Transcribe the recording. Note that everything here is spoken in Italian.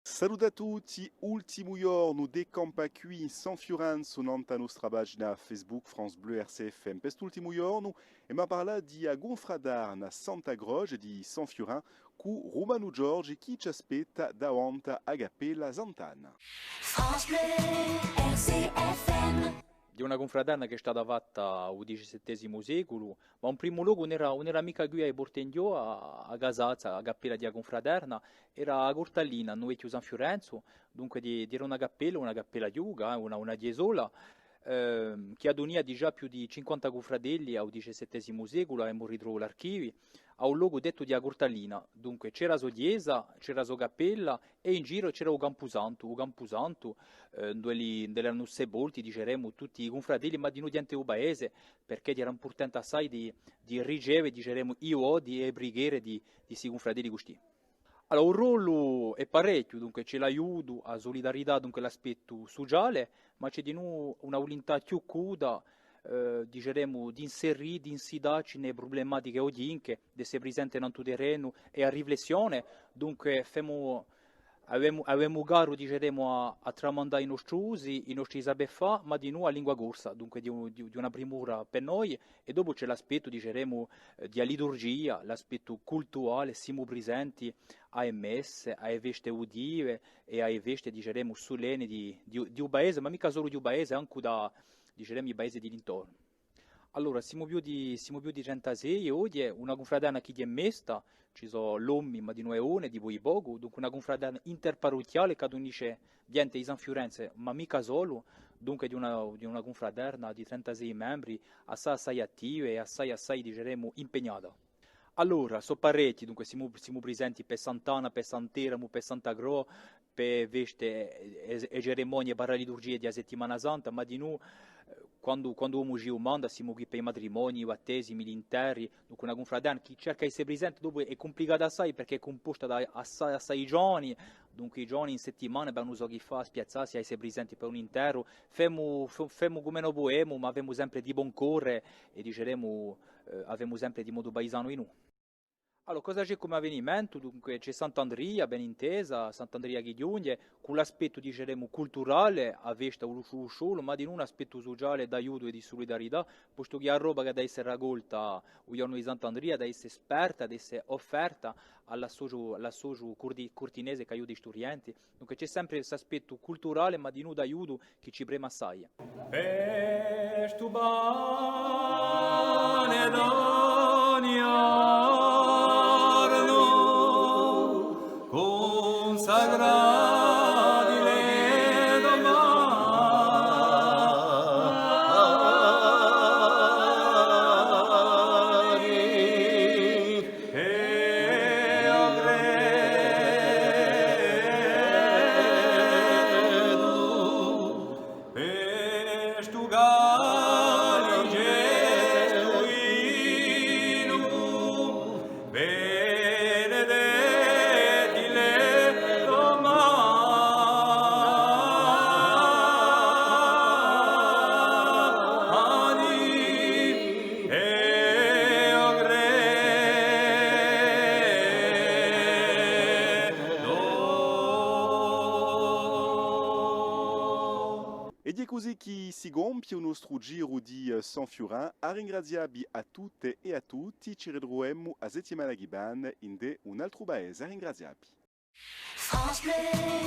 Salut a tutti, ultimo giorno de campa qui San Fiorenzo nanta nostra pagina Facebook France Bleu RCFM. Quest'ultimo giorno e ma parla di a Gonfradar na Santa Croce di San Fioran cu Romano Giorgi chi ci aspetta davanti a Gapella Sant'Anna. France Bleu, RCFM. Di una confraterna che è stata fatta al XVII secolo, ma in primo luogo non era mica qui a Portendio, a Casazza, a cappella di una confraterna, era a Cortallina, a Novetto San Fiorenzo, dunque era una cappella yuga, una chiesola, che ad unia di già più di 50 confratelli al XVII secolo, abbiamo ritrovato l'archivio, a un luogo detto di Agortallina, dunque c'era la chiesa, c'era la cappella e in giro c'era il Camposanto dove erano sepolti, diceremo, tutti i confratelli, ma di noi di un paese, perché era importante assai di ricevere, diceremo, i odi e preghiere di questi confratelli così. Allora, un ruolo è parecchio, dunque c'è l'aiuto, la solidarietà, dunque l'aspetto sociale, ma c'è di noi una volontà più acuta, diceremo, di inserire, di insidarci nelle problematiche odinche, di essere presente nel tuo terreno e a riflessione, dunque avevamo caro, diceremo, a tramandare i nostri usi, i nostri saperi fare, ma di noi a lingua corsa, dunque di una primura per noi, e dopo c'è l'aspetto, diceremo, di liturgia, l'aspetto culturale, siamo presenti ai messe, alle feste udive e alle feste, diceremo, solenne di un paese, ma mica solo di un paese, anche da, diceremo, i paesi di intorno. Allora, siamo più di 36 e oggi è una confraternita che è mesta, ci sono l'uomo, ma di noi one, di voi poco, dunque una confraternita interparrocchiale che unisce gente di San Fiorenzo, ma mica solo, dunque di una confraternita di 36 membri, assai attiva e assai, diremo, impegnata. Allora, so parecchi, dunque siamo presenti per Sant'Anna, per Sant'Eramo, per Santa Gro, per feste e cerimonie per la liturgia di settimana santa, ma di noi, quando uomo ci manda, siamo qui per i matrimoni, i battesimi, gli interri, dunque una confraternita che cerca di essere presente, dopo è complicata assai perché è composta da assai giorni, dunque i giorni in settimana per non so chi fa, spiazzarsi, a essere presenti per un intero, femo come noi poemo, ma abbiamo sempre di buon cuore e diceremo, abbiamo sempre di modo paesano in noi. Allora, cosa c'è come avvenimento? Dunque, c'è Sant'Andria, ben intesa, Sant'Andria Ghigliugno, con l'aspetto, diciamo, culturale, a vista solo, ma di un aspetto sociale d'aiuto e di solidarietà, posto che la roba che deve essere raccolta al giorno di Sant'Andria deve essere esperta, deve essere offerta all'associo cortinese che aiuta gli studenti. Dunque, c'è sempre questo aspetto culturale, ma di noi d'aiuto che ci prema assai. Pestu bane consagrati le domani e io credo per stu gali gesuino benedetti le domani e io credo. Ed è così che si compie il nostro giro di San Fioran. A ringraziarvi a tutte e a tutti. Ci ritroviamo a settimana che viene in un altro paese. A ringraziarvi. France Bleu.